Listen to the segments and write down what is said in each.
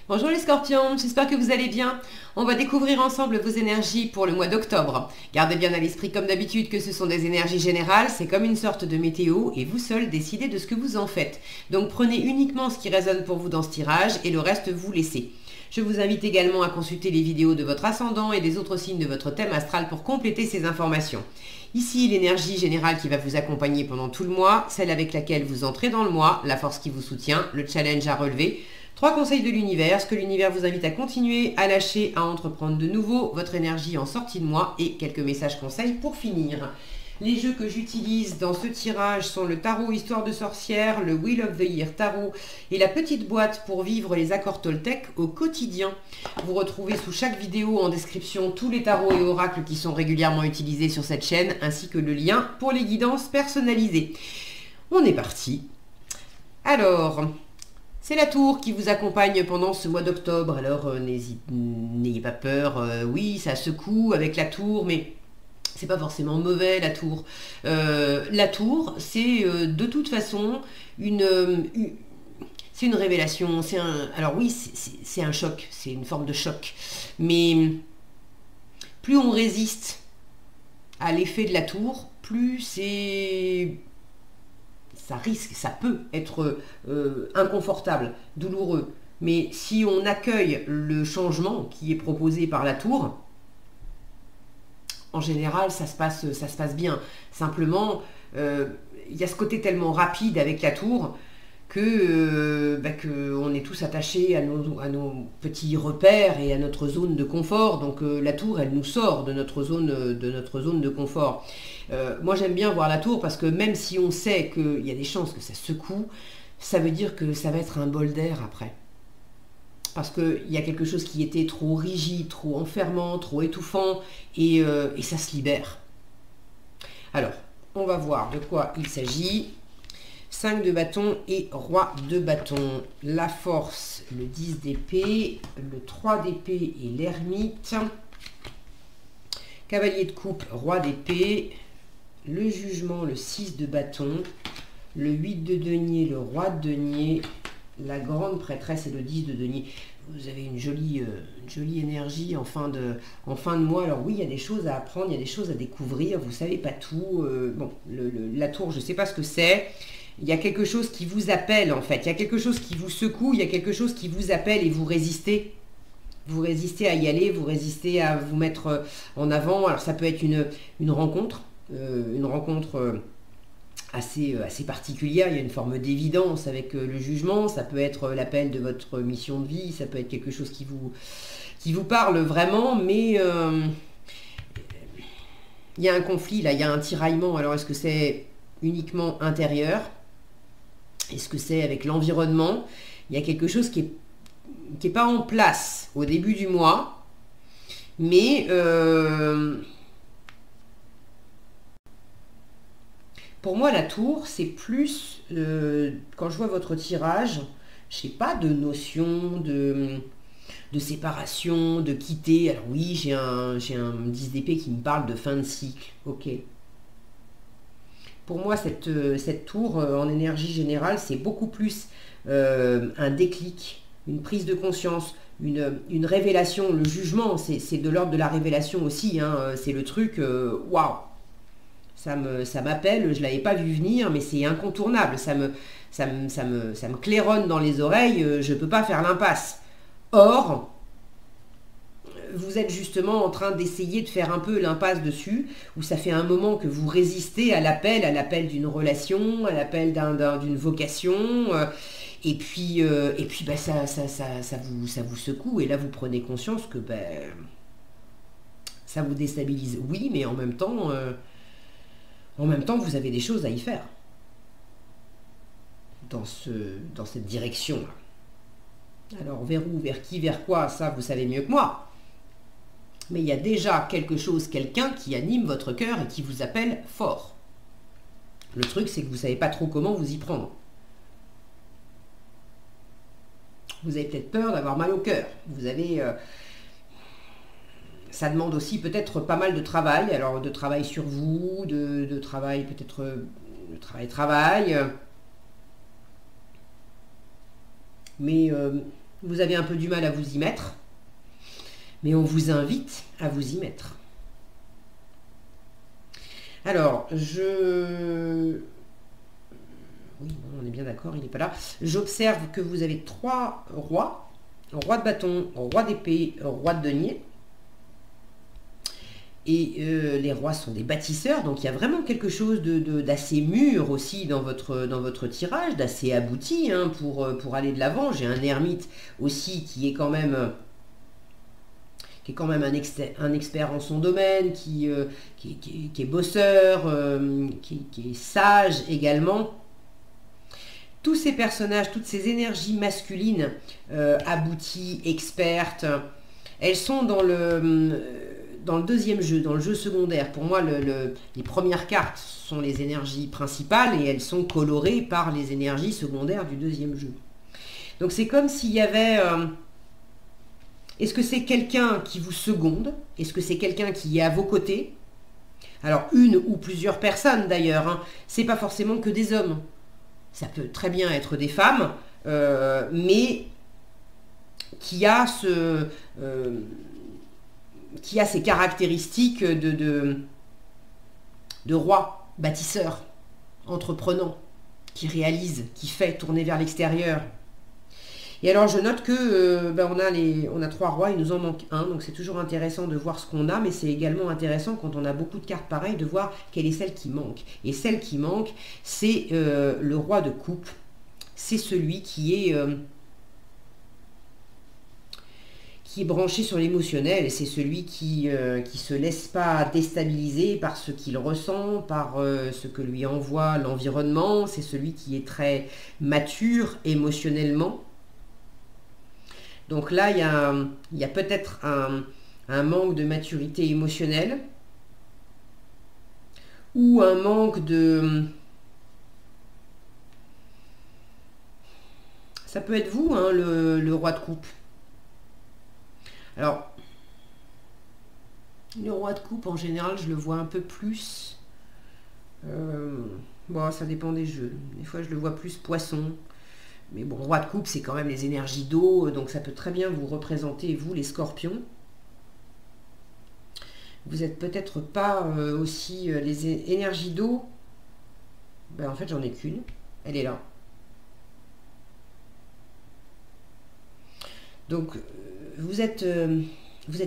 Bonjour les scorpions, j'espère que vous allez bien. On va découvrir ensemble vos énergies pour le mois d'octobre. Gardez bien à l'esprit comme d'habitude que ce sont des énergies générales, c'est comme une sorte de météo et vous seul décidez de ce que vous en faites. Donc prenez uniquement ce qui résonne pour vous dans ce tirage et le reste vous laissez. Je vous invite également à consulter les vidéos de votre ascendant et des autres signes de votre thème astral pour compléter ces informations. Ici, l'énergie générale qui va vous accompagner pendant tout le mois, celle avec laquelle vous entrez dans le mois, la force qui vous soutient, le challenge à relever. 3 conseils de l'univers, ce que l'univers vous invite à continuer, à lâcher, à entreprendre de nouveau, votre énergie en sortie de mois et quelques messages conseils pour finir. Les jeux que j'utilise dans ce tirage sont le tarot Histoire de sorcière, le Wheel of the Year tarot et la petite boîte pour vivre les accords Toltec au quotidien. Vous retrouvez sous chaque vidéo en description tous les tarots et oracles qui sont régulièrement utilisés sur cette chaîne ainsi que le lien pour les guidances personnalisées. On est parti. Alors, c'est la tour qui vous accompagne pendant ce mois d'octobre, alors n'ayez pas peur, oui ça secoue avec la tour, mais c'est pas forcément mauvais la tour. La tour, c'est de toute façon c'est une révélation, alors oui c'est un choc, c'est une forme de choc, mais plus on résiste à l'effet de la tour, plus ça peut être inconfortable, douloureux. Mais si on accueille le changement qui est proposé par la tour, en général, ça se passe bien. Simplement, il y a ce côté tellement rapide avec la tour que on est tous attachés à nos petits repères et à notre zone de confort. Donc la tour, elle nous sort de notre zone de confort. Moi, j'aime bien voir la tour parce que même si on sait qu'il y a des chances que ça secoue, ça veut dire que ça va être un bol d'air après. Parce qu'il y a quelque chose qui était trop rigide, trop enfermant, trop étouffant, et ça se libère. Alors, on va voir de quoi il s'agit. 5 de bâton et roi de bâton. La force, le 10 d'épée, le 3 d'épée et l'ermite. Cavalier de coupe, roi d'épée. Le jugement, le 6 de bâton. Le 8 de denier, le roi de denier. La grande prêtresse et le 10 de denier. Vous avez une jolie énergie en fin de mois. Alors oui, il y a des choses à apprendre, il y a des choses à découvrir. Vous ne savez pas tout. La tour, je ne sais pas ce que c'est. Il y a quelque chose qui vous appelle en fait. Il y a quelque chose qui vous secoue. Il y a quelque chose qui vous appelle et vous résistez. Vous résistez à y aller. Vous résistez à vous mettre en avant. Alors ça peut être une rencontre. Assez particulière, il y a une forme d'évidence avec le jugement, ça peut être l'appel de votre mission de vie, ça peut être quelque chose qui vous parle vraiment, mais il y a un conflit là, il y a un tiraillement. Alors est-ce que c'est uniquement intérieur? Est-ce que c'est avec l'environnement? Il y a quelque chose qui est pas en place au début du mois, mais pour moi, la tour, c'est plus, quand je vois votre tirage, je sais pas, de notion de séparation, de quitter. Alors oui, j'ai un 10 d'épée qui me parle de fin de cycle. Ok. Pour moi, cette tour, en énergie générale, c'est beaucoup plus un déclic, une prise de conscience, une révélation. Le jugement, c'est de l'ordre de la révélation aussi. Hein, c'est le truc, waouh! Ça m'appelle, je ne l'avais pas vu venir, mais c'est incontournable. Ça me claironne dans les oreilles, je ne peux pas faire l'impasse. Or, vous êtes justement en train d'essayer de faire un peu l'impasse dessus, où ça fait un moment que vous résistez à l'appel d'une relation, à l'appel d'une vocation, et puis ça vous secoue, et là vous prenez conscience que ça vous déstabilise. Oui, mais en même temps, vous avez des choses à y faire dans cette direction-là. Alors, vers où, vers qui, vers quoi, ça, vous savez mieux que moi. Mais il y a déjà quelque chose, quelqu'un qui anime votre cœur et qui vous appelle fort. Le truc, c'est que vous ne savez pas trop comment vous y prendre. Vous avez peut-être peur d'avoir mal au cœur. Vous avez... ça demande aussi peut-être pas mal de travail, alors de travail sur vous, de travail peut-être de travail, mais Vous avez un peu du mal à vous y mettre, mais on vous invite à vous y mettre. Alors, oui, on est bien d'accord, il n'est pas là. J'observe que vous avez 3 rois. Roi de bâton, roi d'épée, roi de denier. Et les rois sont des bâtisseurs, donc il y a vraiment quelque chose d'assez mûr aussi dans votre tirage, d'assez abouti hein, pour aller de l'avant. J'ai un ermite aussi qui est quand même un expert en son domaine, qui est bosseur, qui est sage également. Tous ces personnages, toutes ces énergies masculines abouties, expertes, elles sont dans le deuxième jeu, dans le jeu secondaire. Pour moi, les premières cartes sont les énergies principales et elles sont colorées par les énergies secondaires du deuxième jeu. Donc c'est comme s'il y avait... est-ce que c'est quelqu'un qui vous seconde? Est-ce que c'est quelqu'un qui est à vos côtés? Alors une ou plusieurs personnes d'ailleurs, hein. C'est pas forcément que des hommes. Ça peut très bien être des femmes, mais qui a ces caractéristiques de roi, bâtisseur, entreprenant, qui réalise, qui fait tourner vers l'extérieur. Et alors je note que on a 3 rois, il nous en manque un, donc c'est toujours intéressant de voir ce qu'on a, mais c'est également intéressant quand on a beaucoup de cartes pareilles de voir quelle est celle qui manque. Et celle qui manque, c'est le roi de coupe. C'est celui qui est branché sur l'émotionnel, c'est celui qui se laisse pas déstabiliser par ce qu'il ressent, par ce que lui envoie l'environnement, c'est celui qui est très mature émotionnellement. Donc là, il y a peut-être un manque de maturité émotionnelle ou un manque de... Ça peut être vous, hein, le roi de coupe. Alors, le roi de coupe, en général, je le vois un peu plus... bon, ça dépend des jeux. Des fois, je le vois plus poisson. Mais bon, roi de coupe, c'est quand même les énergies d'eau, donc ça peut très bien vous représenter, vous, les scorpions. Vous n'êtes peut-être pas aussi les énergies d'eau. Ben, en fait, j'en ai qu'une. Elle est là. Donc, vous êtes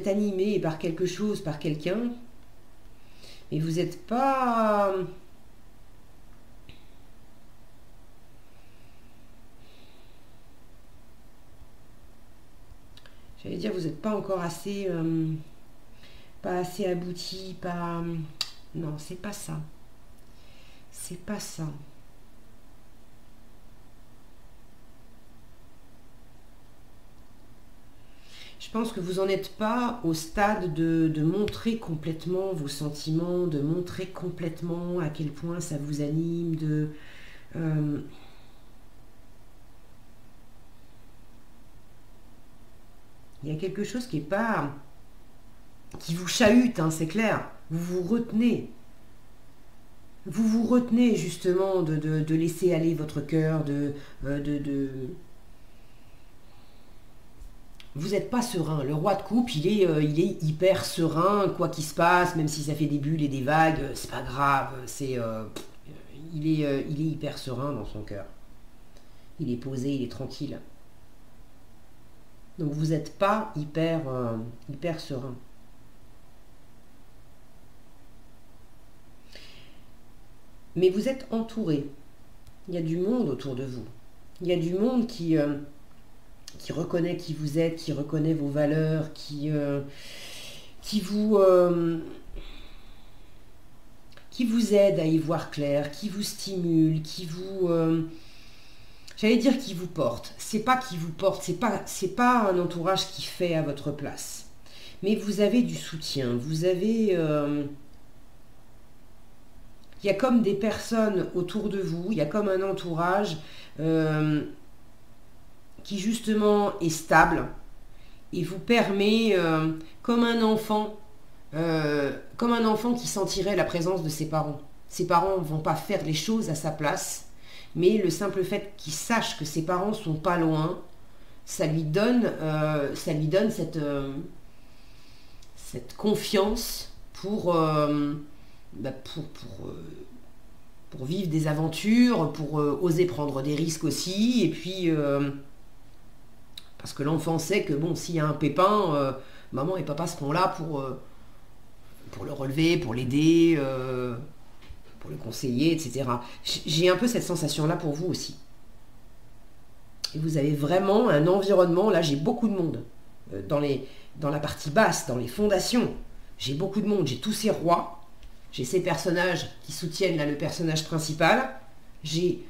animé par quelque chose, par quelqu'un, mais vous n'êtes pas... J'allais dire, vous n'êtes pas encore assez... pas assez abouti, pas... Non, c'est pas ça. C'est pas ça. Je pense que vous n'en êtes pas au stade de montrer complètement vos sentiments, de montrer complètement à quel point ça vous anime, de... il y a quelque chose qui est pas... qui vous chahute, hein, c'est clair. Vous vous retenez. Vous vous retenez justement de laisser aller votre cœur, Vous n'êtes pas serein. Le roi de coupe, il est hyper serein, quoi qu'il se passe, même si ça fait des bulles et des vagues, c'est pas grave. Il est hyper serein dans son cœur. Il est posé, il est tranquille. Donc vous n'êtes pas hyper serein. Mais vous êtes entouré. Il y a du monde autour de vous. Il y a du monde qui reconnaît qui vous êtes, qui reconnaît vos valeurs, qui vous aide à y voir clair, qui vous stimule, qui vous... j'allais dire qui vous porte. C'est pas qui vous porte, c'est pas un entourage qui fait à votre place. Mais vous avez du soutien, vous avez... il y a comme des personnes autour de vous, il y a comme un entourage qui justement est stable et vous permet, comme un enfant qui sentirait la présence de ses parents. Ses parents ne vont pas faire les choses à sa place, mais le simple fait qu'il sache que ses parents sont pas loin, ça lui donne cette confiance bah, pour vivre des aventures, pour oser prendre des risques aussi, et puis parce que l'enfant sait que bon, s'il y a un pépin, maman et papa seront là pour le relever, pour l'aider, pour le conseiller, etc. J'ai un peu cette sensation-là pour vous aussi. Et vous avez vraiment un environnement, là j'ai beaucoup de monde, dans la partie basse, dans les fondations, j'ai beaucoup de monde, j'ai tous ces rois, j'ai ces personnages qui soutiennent là le personnage principal, j'ai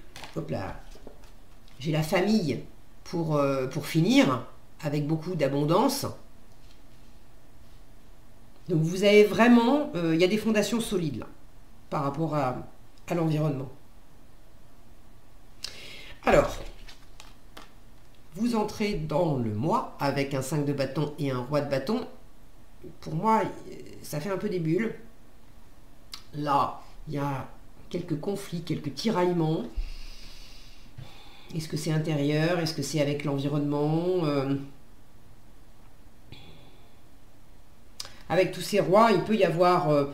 la famille pour finir, avec beaucoup d'abondance. Donc vous avez vraiment, il y a des fondations solides là, par rapport à l'environnement. Alors, vous entrez dans le mois avec un 5 de bâton et un roi de bâton. Pour moi, ça fait un peu des bulles. Là, il y a quelques conflits, quelques tiraillements. Est-ce que c'est intérieur? Est-ce que c'est avec l'environnement? Avec tous ces rois, il peut y avoir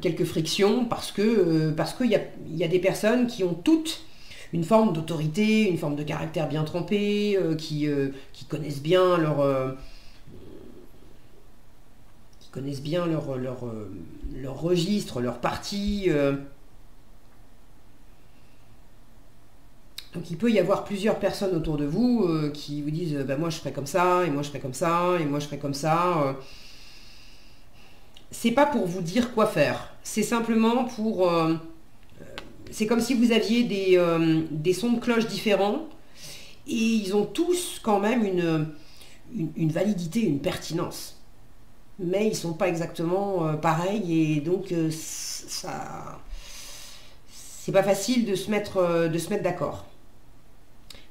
quelques frictions parce qu'il y a des personnes qui ont toutes une forme d'autorité, une forme de caractère bien trempé, qui connaissent bien leur registre, leur parti. Donc il peut y avoir plusieurs personnes autour de vous qui vous disent bah, moi je ferai comme ça, et moi je ferai comme ça, et moi je ferai comme ça. C'est pas pour vous dire quoi faire, c'est simplement pour... c'est comme si vous aviez des sons de cloche différents, et ils ont tous quand même une validité, une pertinence. Mais ils ne sont pas exactement pareils, et donc ça... c'est pas facile de se mettre d'accord.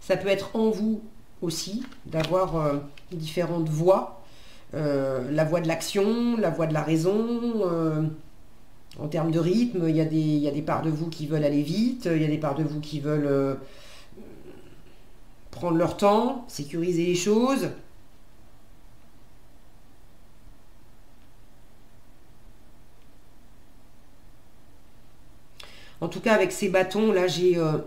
Ça peut être en vous aussi, d'avoir différentes voix. La voie de l'action, la voie de la raison, en termes de rythme, il y a des parts de vous qui veulent aller vite, il y a des parts de vous qui veulent prendre leur temps, sécuriser les choses. En tout cas, avec ces bâtons, là, j'ai de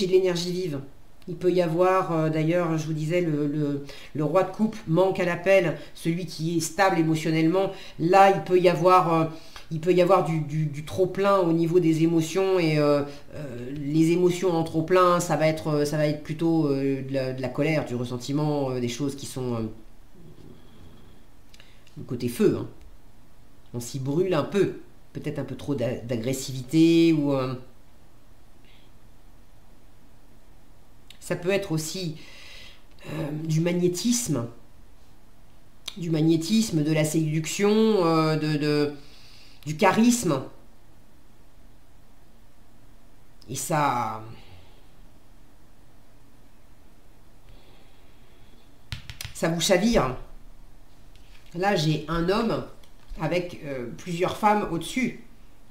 l'énergie vive. Il peut y avoir, d'ailleurs, je vous disais, le roi de coupe manque à l'appel, celui qui est stable émotionnellement. Là, il peut y avoir du trop-plein au niveau des émotions, et les émotions en trop-plein, ça va être plutôt de la colère, du ressentiment, des choses qui sont le côté feu. Hein. On s'y brûle un peu, peut-être un peu trop d'agressivité, ou... ça peut être aussi du magnétisme, de la séduction, du charisme. Et ça vous chavire. Là, j'ai un homme avec plusieurs femmes au-dessus.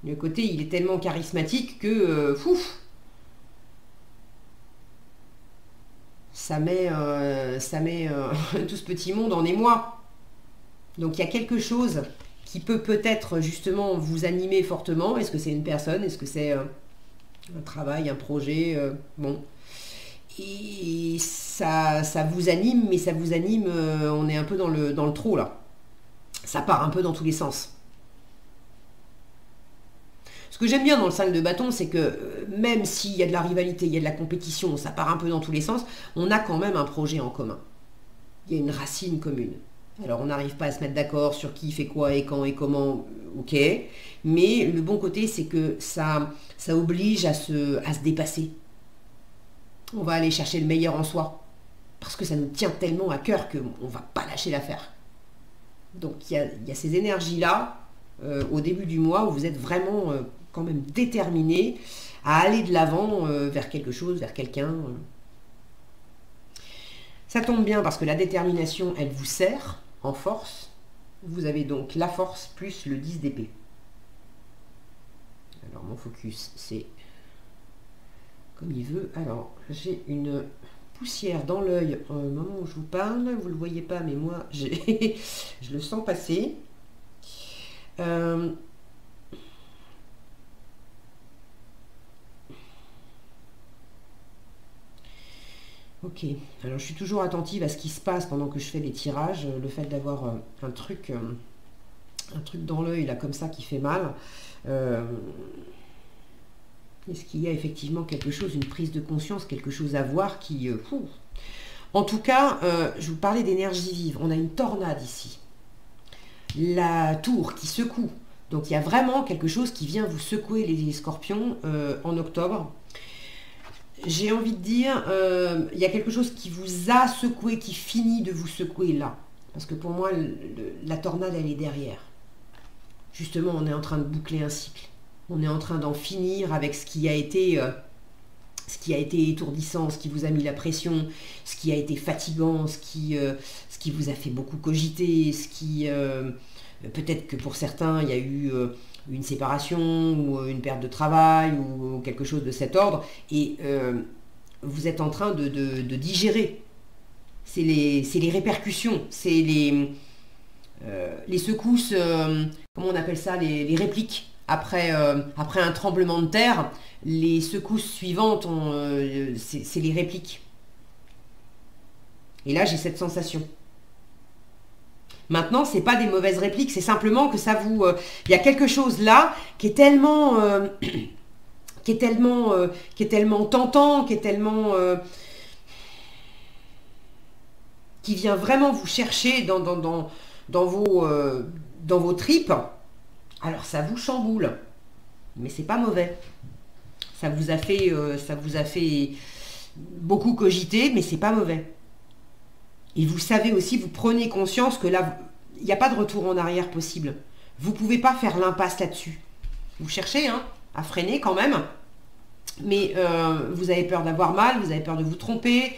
Le côté, il est tellement charismatique que... ça met tout ce petit monde en émoi. Donc il y a quelque chose qui peut peut-être justement vous animer fortement. Est-ce que c'est une personne? Est-ce que c'est un travail, un projet? Bon. Et ça vous anime, mais ça vous anime, on est un peu dans le trop là. Ça part un peu dans tous les sens. Ce que j'aime bien dans le 5 de bâton, c'est que même s'il y a de la rivalité, il y a de la compétition, ça part un peu dans tous les sens, on a quand même un projet en commun. Il y a une racine commune. Alors on n'arrive pas à se mettre d'accord sur qui fait quoi et quand et comment, ok. Mais le bon côté, c'est que ça oblige à se dépasser. On va aller chercher le meilleur en soi. Parce que ça nous tient tellement à cœur qu'on ne va pas lâcher l'affaire. Donc il y a ces énergies-là au début du mois où vous êtes vraiment quand même déterminé à aller de l'avant vers quelque chose, vers quelqu'un. Ça tombe bien parce que la détermination, elle vous sert en force. Vous avez donc la force plus le 10 d'épée. Alors mon focus, c'est comme il veut. Alors j'ai une poussière dans l'œil au moment où je vous parle. Vous ne le voyez pas, mais moi, je le sens passer. Ok, alors je suis toujours attentive à ce qui se passe pendant que je fais les tirages. Le fait d'avoir un truc dans l'œil, là, comme ça, qui fait mal. Est-ce qu'il y a effectivement quelque chose, une prise de conscience, quelque chose à voir qui... En tout cas, je vous parlais d'énergie vive. On a une tornade ici. La tour qui secoue. Donc il y a vraiment quelque chose qui vient vous secouer les scorpions en octobre. J'ai envie de dire, il y a quelque chose qui vous a secoué, qui finit de vous secouer là. Parce que pour moi, la tornade, elle est derrière. Justement, on est en train de boucler un cycle. On est en train d'en finir avec ce qui a été étourdissant, ce qui vous a mis la pression, ce qui a été fatigant, ce qui vous a fait beaucoup cogiter, ce qui... peut-être que pour certains, il y a eu une séparation ou une perte de travail ou quelque chose de cet ordre, et vous êtes en train de digérer. C'est les répercussions, c'est les secousses, comment on appelle ça, les répliques. Après un tremblement de terre, les secousses suivantes, c'est les répliques. Et là, j'ai cette sensation. Maintenant, c'est pas des mauvaises répliques, c'est simplement que ça vous... Il y a quelque chose là qui est tellement... qui est tellement tentant, qui est tellement... qui vient vraiment vous chercher dans vos tripes. Alors ça vous chamboule, mais c'est pas mauvais. Ça vous a fait beaucoup cogiter, mais c'est pas mauvais. Et vous savez aussi, vous prenez conscience que là, il n'y a pas de retour en arrière possible. Vous ne pouvez pas faire l'impasse là-dessus. Vous cherchez à freiner quand même, mais vous avez peur d'avoir mal, vous avez peur de vous tromper.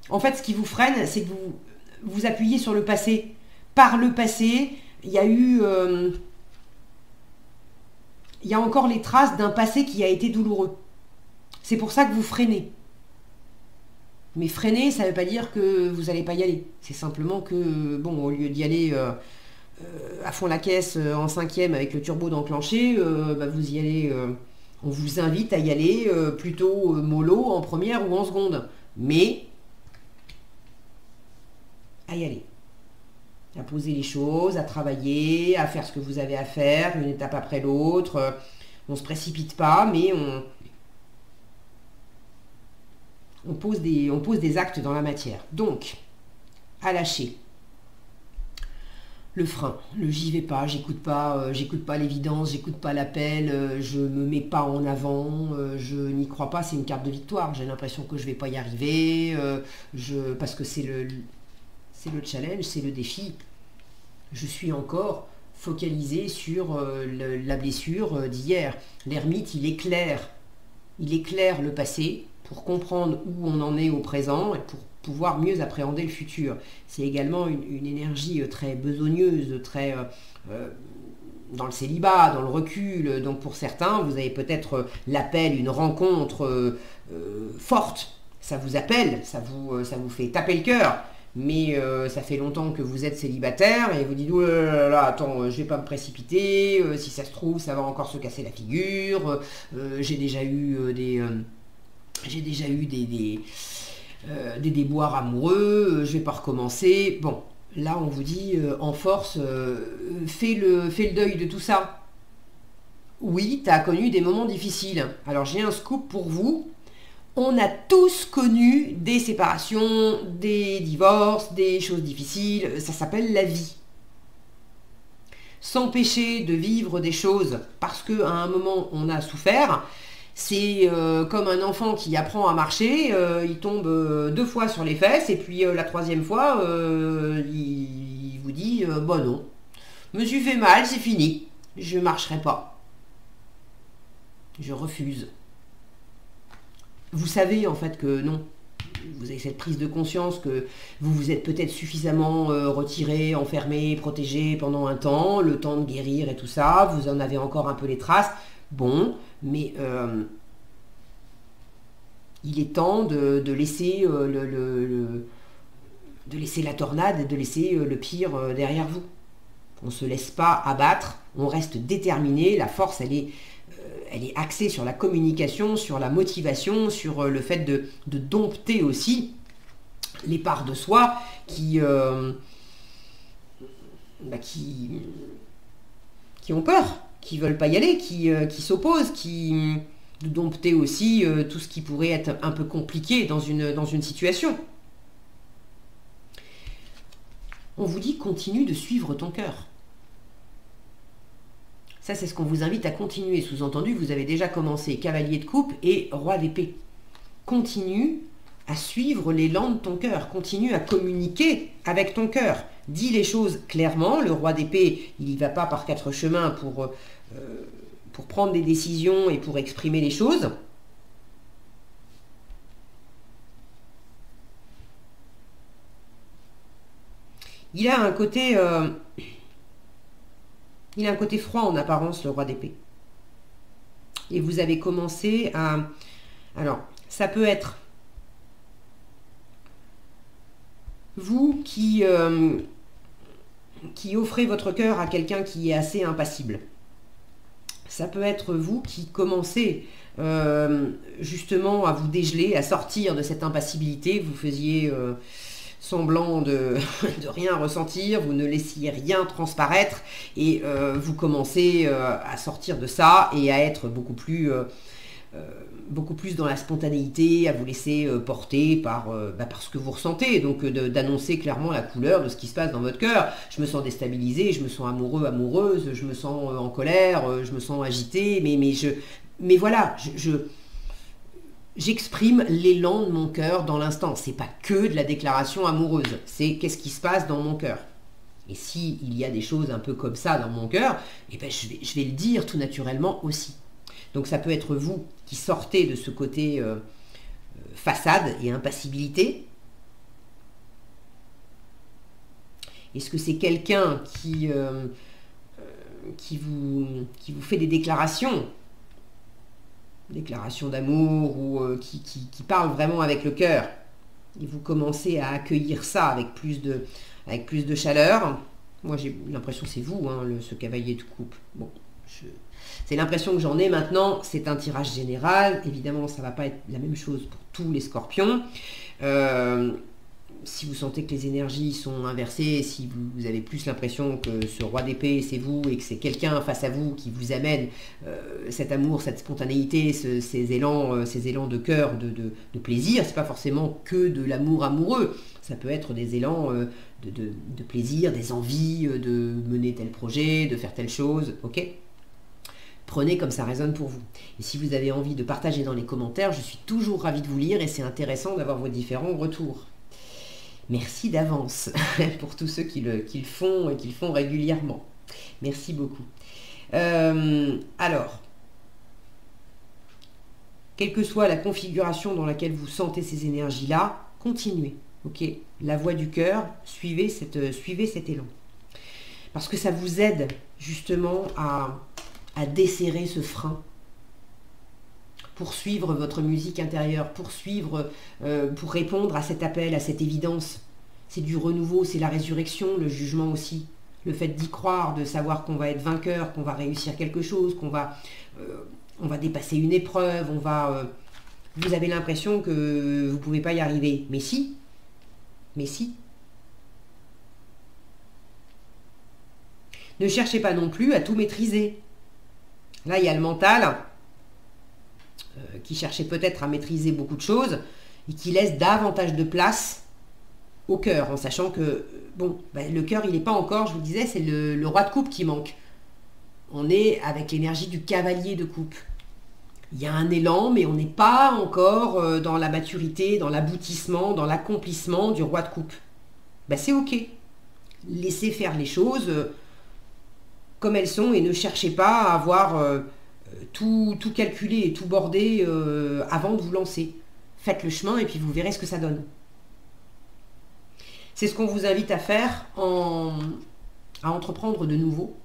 En fait, ce qui vous freine, c'est que vous appuyez sur le passé. Par le passé, il y a eu... il y a encore les traces d'un passé qui a été douloureux. C'est pour ça que vous freinez. Mais freiner, ça ne veut pas dire que vous n'allez pas y aller. C'est simplement que, bon, au lieu d'y aller à fond la caisse en 5e avec le turbo d'enclenché, vous y allez... on vous invite à y aller plutôt mollo en première ou en seconde. Mais à y aller. À poser les choses, à travailler, à faire ce que vous avez à faire, une étape après l'autre. On ne se précipite pas, mais on pose des actes dans la matière. Donc, à lâcher. Le frein, le j'y vais pas, j'écoute pas l'évidence, j'écoute pas l'appel, je me mets pas en avant, je n'y crois pas, c'est une carte de victoire. J'ai l'impression que je vais pas y arriver, parce que c'est le challenge, c'est le défi. Je suis encore focalisé sur la blessure d'hier. L'ermite, il éclaire le passé pour comprendre où on en est au présent et pour pouvoir mieux appréhender le futur. C'est également une énergie très besogneuse, très dans le célibat, dans le recul. Donc pour certains, vous avez peut-être l'appel, une rencontre forte. Ça vous appelle, ça vous fait taper le cœur. Mais ça fait longtemps que vous êtes célibataire et vous dites oh là là, attends, je vais pas me précipiter, si ça se trouve ça va encore se casser la figure, j'ai déjà eu des déboires amoureux, je vais pas recommencer. Bon, là on vous dit en force, fais le deuil de tout ça. Oui, tu as connu des moments difficiles. Alors j'ai un scoop pour vous. On a tous connu des séparations, des divorces, des choses difficiles. Ça s'appelle la vie. S'empêcher de vivre des choses parce qu'à un moment on a souffert, c'est comme un enfant qui apprend à marcher, il tombe 2 fois sur les fesses et puis la 3e fois, il vous dit bon non, me suis fait mal, c'est fini, je ne marcherai pas. Je refuse. Vous savez en fait que non, vous avez cette prise de conscience que vous vous êtes peut-être suffisamment retiré, enfermé, protégé pendant un temps, le temps de guérir et tout ça, vous en avez encore un peu les traces, bon, mais Il est temps de laisser, de laisser la tornade et de laisser le pire derrière vous. On ne se laisse pas abattre, on reste déterminé. La force, elle est axée sur la communication, sur la motivation, sur le fait de dompter aussi les parts de soi qui ont peur, qui veulent pas y aller, qui s'opposent, de dompter aussi tout ce qui pourrait être un peu compliqué dans une situation. On vous dit continue de suivre ton cœur. Ça, c'est ce qu'on vous invite à continuer. Sous-entendu, vous avez déjà commencé cavalier de coupe et roi d'épée. Continue à suivre l'élan de ton cœur. Continue à communiquer avec ton cœur. Dis les choses clairement. Le roi d'épée, il n'y va pas par quatre chemins pour prendre des décisions et pour exprimer les choses. Il a un côté froid en apparence, le roi d'épée. Et vous avez commencé à... Alors, ça peut être vous qui offrez votre cœur à quelqu'un qui est assez impassible. Ça peut être vous qui commencez justement à vous dégeler, à sortir de cette impassibilité. Vous faisiez semblant de rien ressentir, vous ne laissiez rien transparaître et vous commencez à sortir de ça et à être beaucoup plus dans la spontanéité, à vous laisser porter par ce que vous ressentez, donc d'annoncer clairement la couleur de ce qui se passe dans votre cœur. Je me sens déstabilisé, je me sens amoureux, amoureuse, je me sens en colère, je me sens agité, mais voilà, j'exprime l'élan de mon cœur dans l'instant. C'est pas que de la déclaration amoureuse, c'est qu'est-ce qui se passe dans mon cœur. Et s'il y a des choses un peu comme ça dans mon cœur, eh ben je vais le dire tout naturellement aussi. Donc ça peut être vous qui sortez de ce côté façade et impassibilité. Est-ce que c'est quelqu'un qui vous fait des déclarations d'amour ou qui parle vraiment avec le cœur et vous commencez à accueillir ça avec plus de chaleur? Moi j'ai l'impression que c'est vous, hein, ce cavalier de coupe. Bon, c'est l'impression que j'en ai maintenant. C'est un tirage général. Évidemment, ça ne va pas être la même chose pour tous les scorpions. Si vous sentez que les énergies sont inversées, si vous avez plus l'impression que ce roi d'épée, c'est vous, et que c'est quelqu'un face à vous qui vous amène cet amour, cette spontanéité, ces élans de cœur, de plaisir, c'est pas forcément que de l'amour amoureux. Ça peut être des élans de plaisir, des envies de mener tel projet, de faire telle chose, ok ? Prenez comme ça résonne pour vous. Et si vous avez envie de partager dans les commentaires, je suis toujours ravie de vous lire et c'est intéressant d'avoir vos différents retours. Merci d'avance pour tous ceux qui le font et qui le font régulièrement. Merci beaucoup. Alors, quelle que soit la configuration dans laquelle vous sentez ces énergies-là, continuez. Ok, la voix du cœur, suivez cet élan. Parce que ça vous aide justement à desserrer ce frein, pour suivre votre musique intérieure, pour répondre à cet appel, à cette évidence. C'est du renouveau, c'est la résurrection, le jugement aussi. Le fait d'y croire, de savoir qu'on va être vainqueur, qu'on va réussir quelque chose, qu'on va dépasser une épreuve, vous avez l'impression que vous ne pouvez pas y arriver. Mais si. Ne cherchez pas non plus à tout maîtriser. Là, il y a le mental qui cherchait peut-être à maîtriser beaucoup de choses et qui laisse davantage de place au cœur, en sachant que le cœur, il n'est pas encore, je vous disais, c'est le roi de coupe qui manque. On est avec l'énergie du cavalier de coupe. Il y a un élan, mais on n'est pas encore dans la maturité, dans l'aboutissement, dans l'accomplissement du roi de coupe. C'est ok. Laissez faire les choses comme elles sont et ne cherchez pas à avoir tout calculé et tout bordé avant de vous lancer. Faites le chemin et puis vous verrez ce que ça donne. C'est ce qu'on vous invite à faire, à entreprendre de nouveau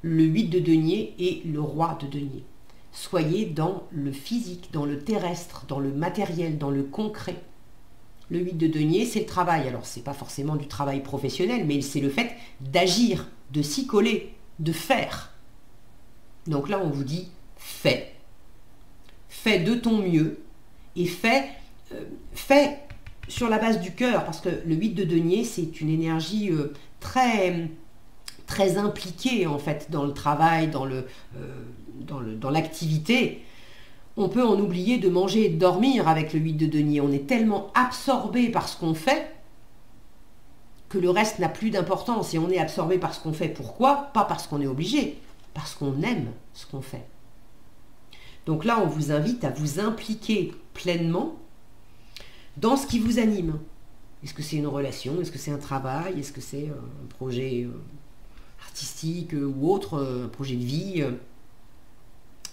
le 8 de denier et le roi de denier. soyez dans le physique, dans le terrestre, dans le matériel, dans le concret. Le 8 de denier, c'est le travail. Alors, ce n'est pas forcément du travail professionnel, mais c'est le fait d'agir, de s'y coller, de faire. Donc là, on vous dit, fais. Fais de ton mieux et fais sur la base du cœur, parce que le 8 de denier, c'est une énergie très, très impliquée en fait dans le travail, dans l'activité. On peut en oublier de manger et de dormir avec le 8 de denier. On est tellement absorbé par ce qu'on fait que le reste n'a plus d'importance. Et on est absorbé par ce qu'on fait. Pourquoi? Pas parce qu'on est obligé, parce qu'on aime ce qu'on fait. Donc là, on vous invite à vous impliquer pleinement dans ce qui vous anime. Est-ce que c'est une relation? Est-ce que c'est un travail? Est-ce que c'est un projet artistique ou autre, un projet de vie?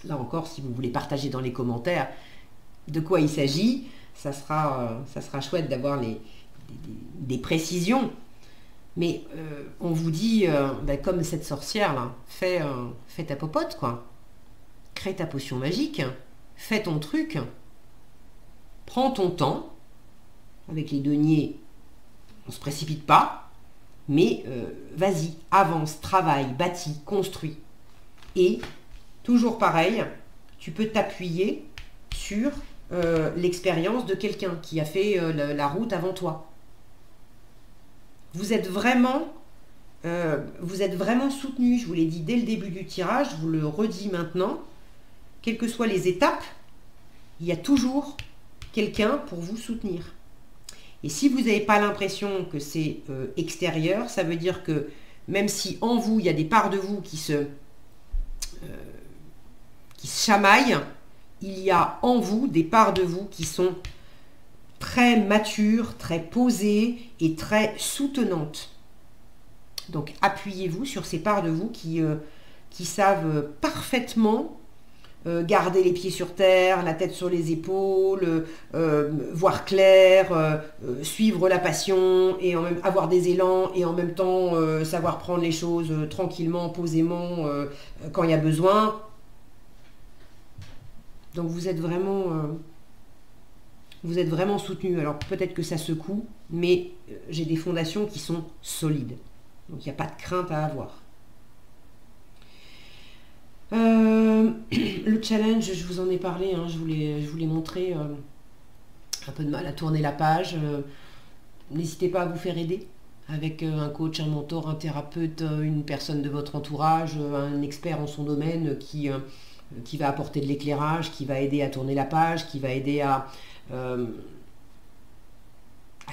Là encore, si vous voulez partager dans les commentaires de quoi il s'agit, ça sera chouette d'avoir des précisions. Mais on vous dit, comme cette sorcière-là, fais ta popote, quoi. Crée ta potion magique, fais ton truc, prends ton temps. Avec les deniers, on ne se précipite pas, mais vas-y, avance, travaille, bâtis, construis. Et toujours pareil, tu peux t'appuyer sur l'expérience de quelqu'un qui a fait la route avant toi. Vous êtes vraiment soutenu, je vous l'ai dit dès le début du tirage, je vous le redis maintenant, quelles que soient les étapes, il y a toujours quelqu'un pour vous soutenir. Et si vous n'avez pas l'impression que c'est extérieur, ça veut dire que même si en vous, il y a des parts de vous qui se chamaillent, il y a en vous des parts de vous qui sont très matures, très posées et très soutenantes. Donc appuyez-vous sur ces parts de vous qui savent parfaitement garder les pieds sur terre, la tête sur les épaules, voir clair, suivre la passion, et avoir des élans, et en même temps savoir prendre les choses tranquillement, posément, quand il y a besoin. Donc vous êtes vraiment soutenu. Alors peut-être que ça secoue, mais j'ai des fondations qui sont solides. Donc il n'y a pas de crainte à avoir. Le challenge, je vous en ai parlé, hein, je vous l'ai montré, un peu de mal à tourner la page. N'hésitez pas à vous faire aider avec un coach, un mentor, un thérapeute, une personne de votre entourage, un expert en son domaine qui va apporter de l'éclairage, qui va aider à tourner la page, qui va aider à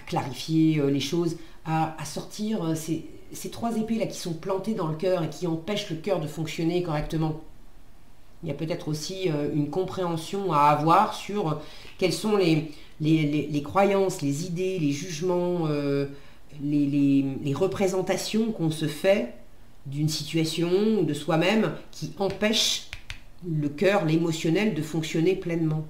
clarifier les choses, à sortir ces trois épées là qui sont plantées dans le cœur et qui empêchent le cœur de fonctionner correctement. Il y a peut-être aussi une compréhension à avoir sur quelles sont les croyances, les idées, les jugements, les représentations qu'on se fait d'une situation ou de soi-même qui empêchent le cœur, l'émotionnel de fonctionner pleinement.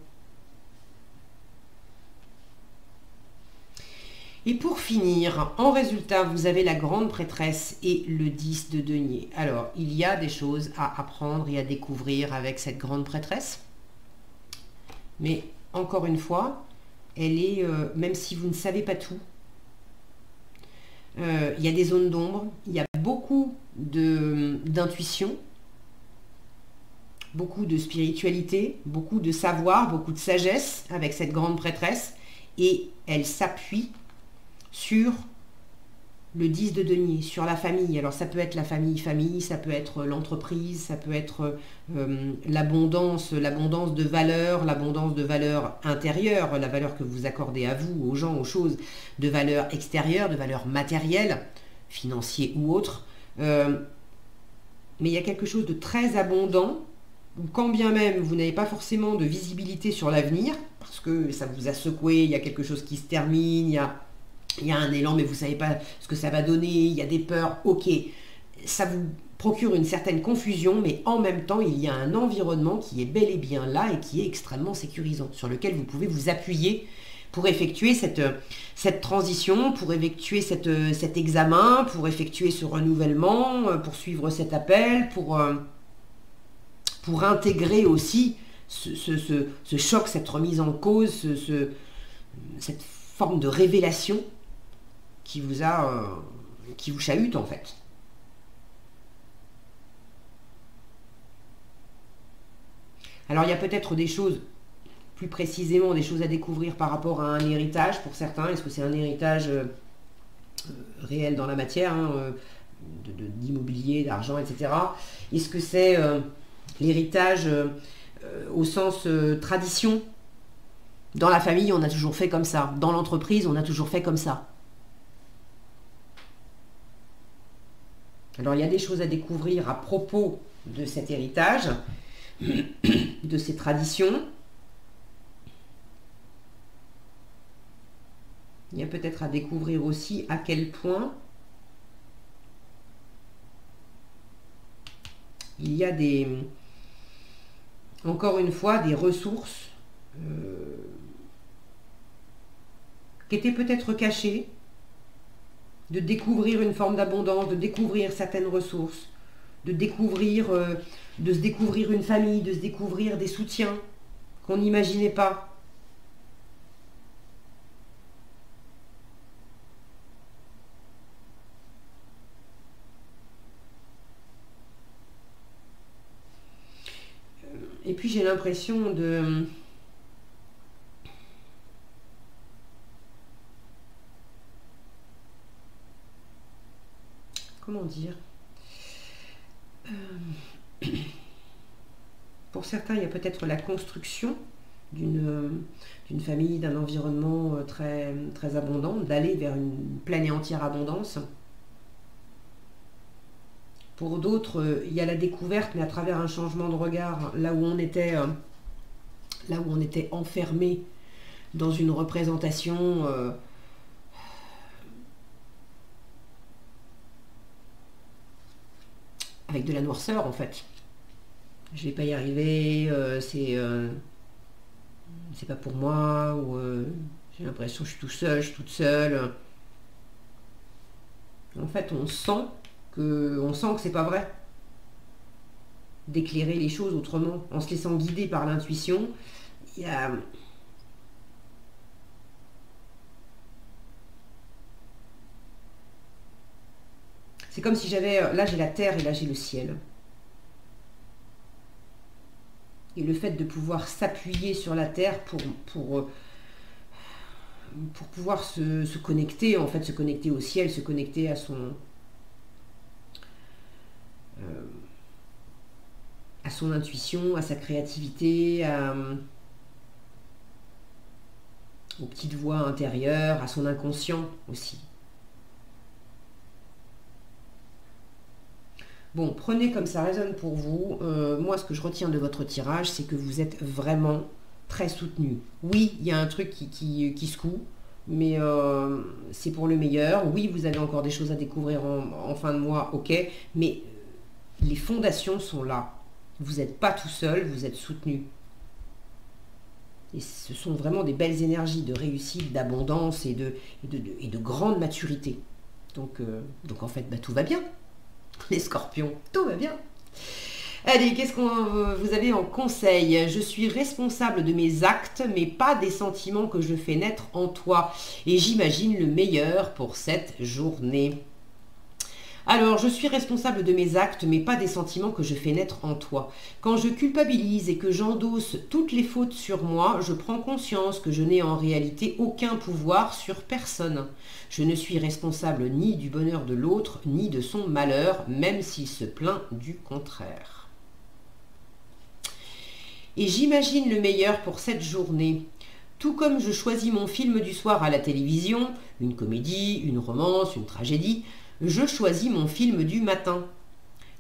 Et pour finir, en résultat, vous avez la grande prêtresse et le 10 de denier. Alors, il y a des choses à apprendre et à découvrir avec cette grande prêtresse. Mais, encore une fois, elle est, même si vous ne savez pas tout, il y a des zones d'ombre, il y a beaucoup d'intuition, beaucoup de spiritualité, beaucoup de savoir, beaucoup de sagesse avec cette grande prêtresse. Et elle s'appuie sur le 10 de denier, sur la famille. Alors ça peut être la famille, ça peut être l'entreprise, ça peut être l'abondance de valeurs intérieures, la valeur que vous accordez à vous, aux gens, aux choses, de valeurs extérieures, de valeurs matérielles, financières ou autres. Mais il y a quelque chose de très abondant, quand bien même vous n'avez pas forcément de visibilité sur l'avenir, parce que ça vous a secoué, il y a quelque chose qui se termine, il y a un élan, mais vous ne savez pas ce que ça va donner, il y a des peurs, ok. Ça vous procure une certaine confusion, mais en même temps, il y a un environnement qui est bel et bien là et qui est extrêmement sécurisant, sur lequel vous pouvez vous appuyer pour effectuer cette transition, pour effectuer cet examen, pour effectuer ce renouvellement, pour suivre cet appel, pour pour intégrer aussi ce choc, cette remise en cause, cette forme de révélation qui vous chahute en fait. Alors il y a peut-être des choses, plus précisément des choses à découvrir par rapport à un héritage pour certains. Est-ce que c'est un héritage réel dans la matière, hein, d'immobilier, d'argent, etc. Est-ce que c'est l'héritage au sens tradition? Dans la famille, on a toujours fait comme ça. Dans l'entreprise, on a toujours fait comme ça. Alors, il y a des choses à découvrir à propos de cet héritage, de ces traditions. Il y a peut-être à découvrir aussi à quel point il y a encore une fois, des ressources qui étaient peut-être cachées, de découvrir une forme d'abondance, de découvrir certaines ressources, de se découvrir une famille, de se découvrir des soutiens qu'on n'imaginait pas. Et puis j'ai l'impression de... Comment dire? Pour certains, il y a peut-être la construction d'une famille, d'un environnement très, très abondant, d'aller vers une pleine et entière abondance. Pour d'autres, il y a la découverte, mais à travers un changement de regard, là où on était enfermé dans une représentation avec de la noirceur en fait. Je vais pas y arriver, c'est pas pour moi, ou j'ai l'impression que je suis tout seul, je suis toute seule. En fait, on sent que c'est pas vrai. D'éclairer les choses autrement, en se laissant guider par l'intuition. Il y a... C'est comme si j'avais... Là, j'ai la terre et là, j'ai le ciel. Et le fait de pouvoir s'appuyer sur la terre pour pouvoir se connecter, en fait, se connecter au ciel, se connecter à son intuition, à sa créativité, aux petites voix intérieures, à son inconscient aussi. Bon, prenez comme ça résonne pour vous. Moi, ce que je retiens de votre tirage, c'est que vous êtes vraiment très soutenu. Oui, il y a un truc qui secoue, mais c'est pour le meilleur. Oui, vous avez encore des choses à découvrir en fin de mois, ok, mais les fondations sont là. Vous n'êtes pas tout seul, vous êtes soutenu. Et ce sont vraiment des belles énergies de réussite, d'abondance et de grande maturité. Donc en fait, bah, tout va bien. Les scorpions, tout va bien. Allez, qu'est-ce qu'on vous avez en conseil? Je suis responsable de mes actes, mais pas des sentiments que je fais naître en toi. Et j'imagine le meilleur pour cette journée. Alors, je suis responsable de mes actes, mais pas des sentiments que je fais naître en toi. Quand je culpabilise et que j'endosse toutes les fautes sur moi, je prends conscience que je n'ai en réalité aucun pouvoir sur personne. Je ne suis responsable ni du bonheur de l'autre, ni de son malheur, même s'il se plaint du contraire. Et j'imagine le meilleur pour cette journée. Tout comme je choisis mon film du soir à la télévision, une comédie, une romance, une tragédie, je choisis mon film du matin.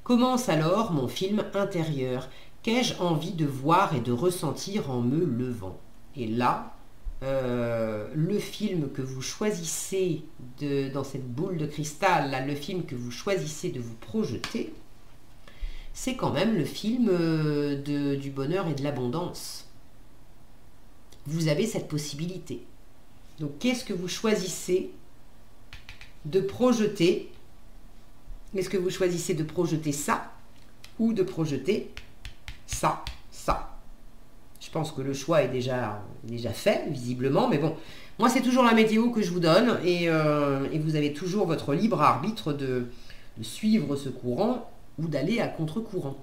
Commence alors mon film intérieur. Qu'ai-je envie de voir et de ressentir en me levant? Et là, le film que vous choisissez dans cette boule de cristal, là, le film que vous choisissez de vous projeter, c'est quand même le film du bonheur et de l'abondance. Vous avez cette possibilité. Donc, qu'est-ce que vous choisissez de projeter? Est-ce que vous choisissez de projeter ça ou de projeter ça, ça. Je pense que le choix est déjà fait, visiblement, mais bon, moi c'est toujours la météo que je vous donne, et vous avez toujours votre libre arbitre de suivre ce courant ou d'aller à contre-courant.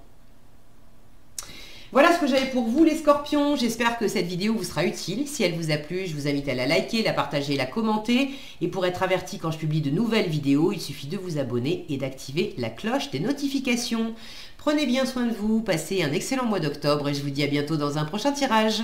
Voilà ce que j'avais pour vous les scorpions, j'espère que cette vidéo vous sera utile. Si elle vous a plu, je vous invite à la liker, la partager, la commenter. Et pour être averti quand je publie de nouvelles vidéos, il suffit de vous abonner et d'activer la cloche des notifications. Prenez bien soin de vous, passez un excellent mois d'octobre et je vous dis à bientôt dans un prochain tirage.